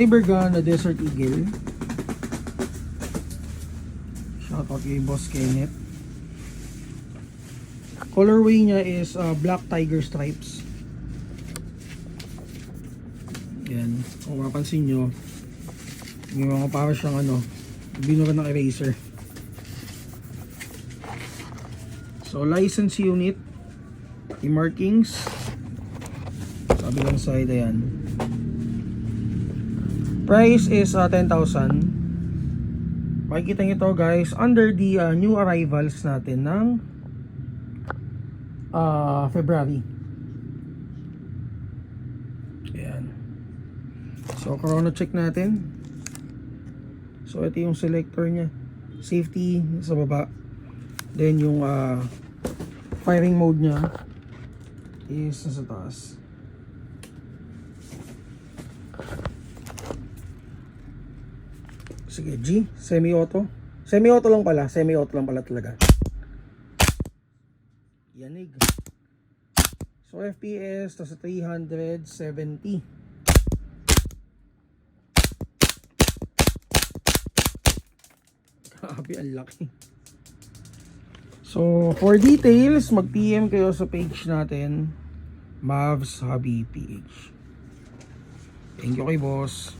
Cybergun na Desert Eagle. Shoutout kay Boss Kenneth. Colorway niya is black tiger stripes. Yan, kung mapansin nyo, may mga para siyang binura ng eraser. So license unit, yung markings sabi lang side, ayan. Price is 10,000. Makikita nyo to guys under the new arrivals natin ng February. Ayan. So chrono check natin. So ito yung selector nya, safety sa baba, then yung firing mode nya is nasa taas. Sige G, semi-auto. Semi-auto lang pala talaga. Yanig. So FPS nasa 370. Grabe, ang laki. So for details, mag-PM kayo sa page natin, Mavs Hobby PH. Thank you kay boss.